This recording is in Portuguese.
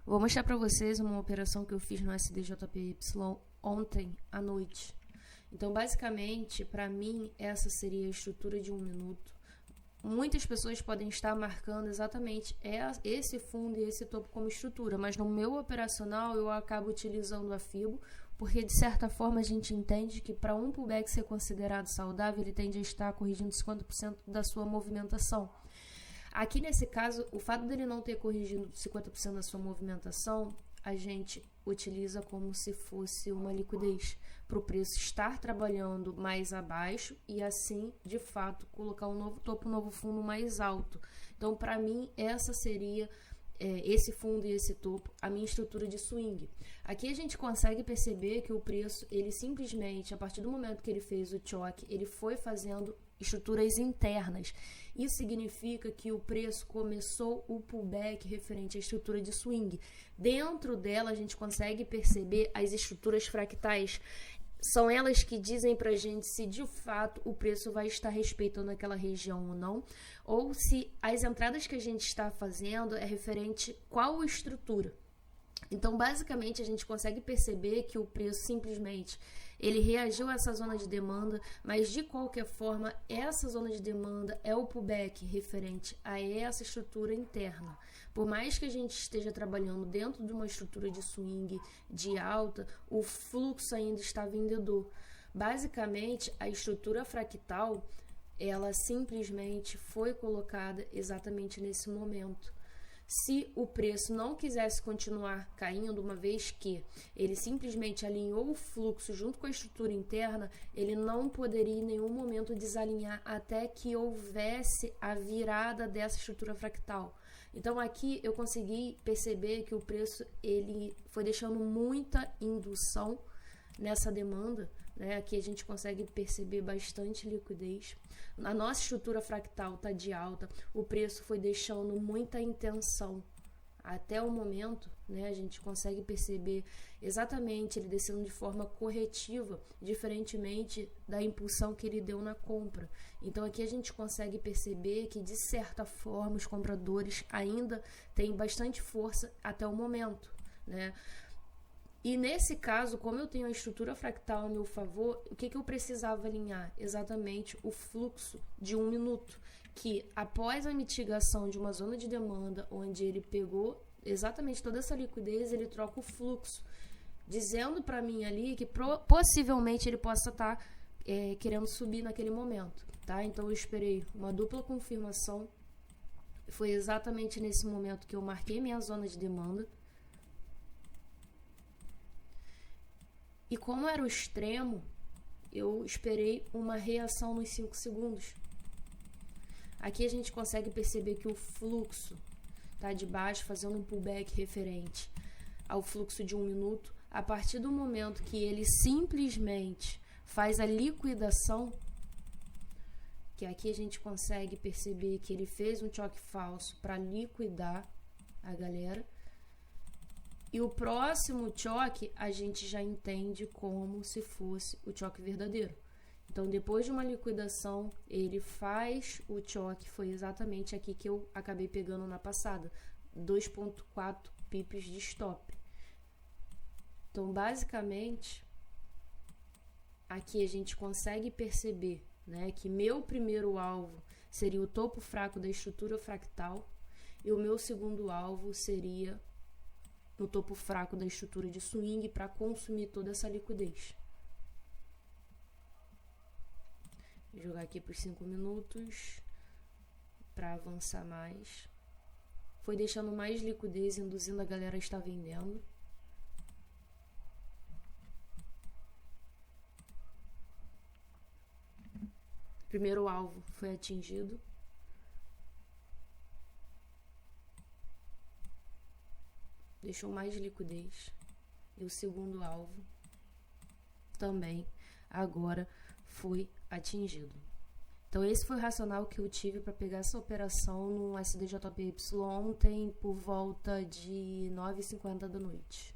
Vou mostrar para vocês uma operação que eu fiz no SDJPY ontem à noite. Então, basicamente, para mim, essa seria a estrutura de 1 minuto. Muitas pessoas podem estar marcando exatamente esse fundo e esse topo como estrutura, mas no meu operacional eu acabo utilizando a FIBO, porque de certa forma a gente entende que para um pullback ser considerado saudável, ele tende a estar corrigindo 50% da sua movimentação. Aqui nesse caso, o fato dele não ter corrigido 50% da sua movimentação, a gente utiliza como se fosse uma liquidez para o preço estar trabalhando mais abaixo e assim, de fato, colocar um novo topo, um novo fundo mais alto. Então, para mim, essa seria esse fundo e esse topo, a minha estrutura de swing. Aqui a gente consegue perceber que o preço, ele simplesmente, a partir do momento que ele fez o choque, ele foi fazendo estruturas internas. Isso significa que o preço começou o pullback referente à estrutura de swing. Dentro dela a gente consegue perceber as estruturas fractais. São elas que dizem pra gente se de fato o preço vai estar respeitando aquela região ou não, ou se as entradas que a gente está fazendo é referente qual estrutura. Então, basicamente, a gente consegue perceber que o preço simplesmente ele reagiu a essa zona de demanda, mas de qualquer forma, essa zona de demanda é o pullback referente a essa estrutura interna. Por mais que a gente esteja trabalhando dentro de uma estrutura de swing de alta, o fluxo ainda está vendedor. Basicamente, a estrutura fractal, ela simplesmente foi colocada exatamente nesse momento. Se o preço não quisesse continuar caindo, uma vez que ele simplesmente alinhou o fluxo junto com a estrutura interna, ele não poderia em nenhum momento desalinhar até que houvesse a virada dessa estrutura fractal. Então aqui eu consegui perceber que o preço ele foi deixando muita indução nessa demanda, né? Aqui a gente consegue perceber bastante liquidez. A nossa estrutura fractal está de alta, o preço foi deixando muita intenção. Até o momento, né, a gente consegue perceber exatamente ele descendo de forma corretiva, diferentemente da impulsão que ele deu na compra. Então aqui a gente consegue perceber que, de certa forma, os compradores ainda têm bastante força até o momento, né? E nesse caso, como eu tenho a estrutura fractal a meu favor, o que eu precisava alinhar? Exatamente o fluxo de 1 minuto, que após a mitigação de uma zona de demanda, onde ele pegou exatamente toda essa liquidez, ele troca o fluxo, dizendo para mim ali que possivelmente ele possa estar querendo subir naquele momento, tá? Então eu esperei uma dupla confirmação, foi exatamente nesse momento que eu marquei minha zona de demanda. E como era o extremo, eu esperei uma reação nos 5 segundos. Aqui a gente consegue perceber que o fluxo está de baixo, fazendo um pullback referente ao fluxo de 1 minuto. A partir do momento que ele simplesmente faz a liquidação, que aqui a gente consegue perceber que ele fez um choque falso para liquidar a galera. E o próximo choque a gente já entende como se fosse o choque verdadeiro. Então, depois de uma liquidação, ele faz o choque. Foi exatamente aqui que eu acabei pegando na passada. 2,4 pips de stop. Então, basicamente, aqui a gente consegue perceber, né, que meu primeiro alvo seria o topo fraco da estrutura fractal e o meu segundo alvo seria no topo fraco da estrutura de swing para consumir toda essa liquidez. Vou jogar aqui por 5 minutos para avançar mais. Foi deixando mais liquidez, induzindo a galera a estar vendendo. Primeiro alvo foi atingido. Deixou mais liquidez. E o segundo alvo também agora foi atingido. Então esse foi o racional que eu tive para pegar essa operação no SDJPY ontem por volta de 9h50 da noite.